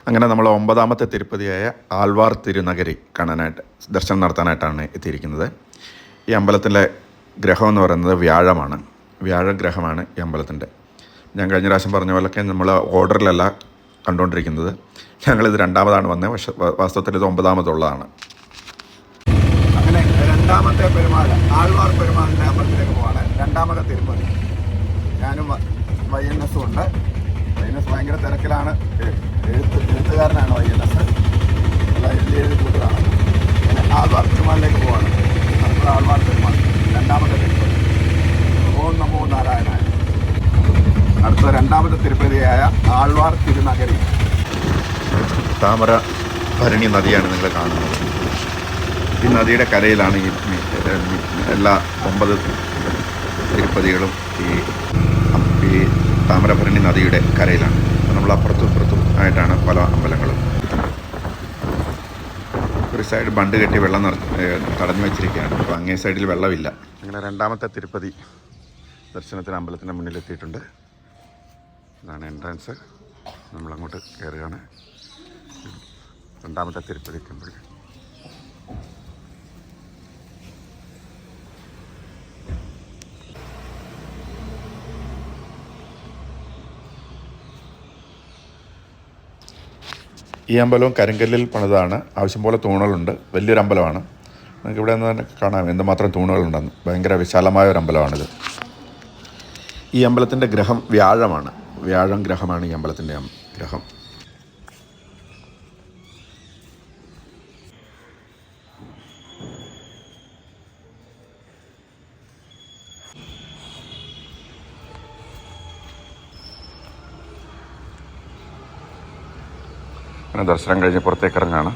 അങ്ങനെ നമ്മൾ 9ാമത്തെ തിരുപ്പതിയായ ആൾവാർ തിരുനഗരി കാണാനായിട്ട് ദർശനം നടത്താനായിട്ടാണ് എത്തിയിരിക്കുന്നത്. ഈ അമ്പലത്തിലെ ഗ്രഹം എന്ന് പറയുന്നത് വ്യാഴമാണ്. വ്യാഴഗ്രഹമാണ് ഈ അമ്പലത്തിൻ്റെ. ഞാൻ കഴിഞ്ഞ പ്രാവശ്യം പറഞ്ഞ പോലൊക്കെ നമ്മൾ ഓർഡറിലല്ല കണ്ടുകൊണ്ടിരിക്കുന്നത്. ഞങ്ങളിത് 2ാമതാണ് വന്നത്. പക്ഷേ വാസ്തവത്തിൽ ഇത് 9ാമതുള്ളതാണ്. അങ്ങനെ 2ാമത്തെ പെരുമാൾ ആൾവാർ പെരുമാളിൻ്റെ അമ്പലത്തിലേക്ക് പോവാണ്. 2ാമത്തെ തിരുപ്പതി. ഞാനും YNS ഉണ്ട്. YNS ഭയങ്കര തിരക്കിലാണ്. എഴുത്തുകാരനാണ് YNS. എല്ലാം എഴുതി കൂട്ടുകയാണ്. അങ്ങനെ ആൾവാർ പെരുമാളിലേക്ക് പോവാണ്. നമ്മുടെ ആൾവാർ പെരുമാൾ 2ാമത്തെ തിരുപ്പതി. ഓം നമോ നാരായണായ. അടുത്ത 2ാമത്തെ തിരുപ്പതിയായ ആൾവാർ തിരുനഗരി. താമര ഭരണി നദിയാണ് നിങ്ങൾ കാണുന്നത്. ഈ നദിയുടെ കരയിലാണ് എല്ലാ 9 തിരുപ്പതികളും. ഈ താമരഭരണി നദിയുടെ കരയിലാണ്. നമ്മൾ അപ്പുറത്തും ഇപ്പുറത്തും ആയിട്ടാണ് പല അമ്പലങ്ങളും. ഒരു സൈഡ് ബണ്ട് കെട്ടി വെള്ളം തടഞ്ഞു വെച്ചിരിക്കുകയാണ്. അപ്പോൾ അങ്ങേ സൈഡിൽ വെള്ളമില്ല. അങ്ങനെ 2ാമത്തെ തിരുപ്പതി ദർശനത്തിന് അമ്പലത്തിൻ്റെ മുന്നിലെത്തിയിട്ടുണ്ട്. ഇതാണ് എൻട്രൻസ്. നമ്മളങ്ങോട്ട് കയറുകയാണ്. 2ാമത്തെ തിരുപ്പതി ടെമ്പിൾ. ഈ അമ്പലവും കരിങ്കല്ലിൽ പണിതാണ്. ആവശ്യം പോലെ തൂണുകളുണ്ട്. വലിയൊരു അമ്പലമാണ്. നമുക്ക് ഇവിടെ നിന്ന് തന്നെ കാണാം എന്തുമാത്രം തൂണുകളുണ്ടെന്ന്. ഭയങ്കര വിശാലമായ ഒരു അമ്പലമാണിത്. ഈ അമ്പലത്തിൻ്റെ ഗ്രഹം വ്യാഴമാണ്. വ്യാഴം ഗ്രഹമാണ് ഈ അമ്പലത്തിൻ്റെ ഗ്രഹം. ദർശനം കഴിഞ്ഞ് പുറത്തേക്ക് ഇറങ്ങാണ്.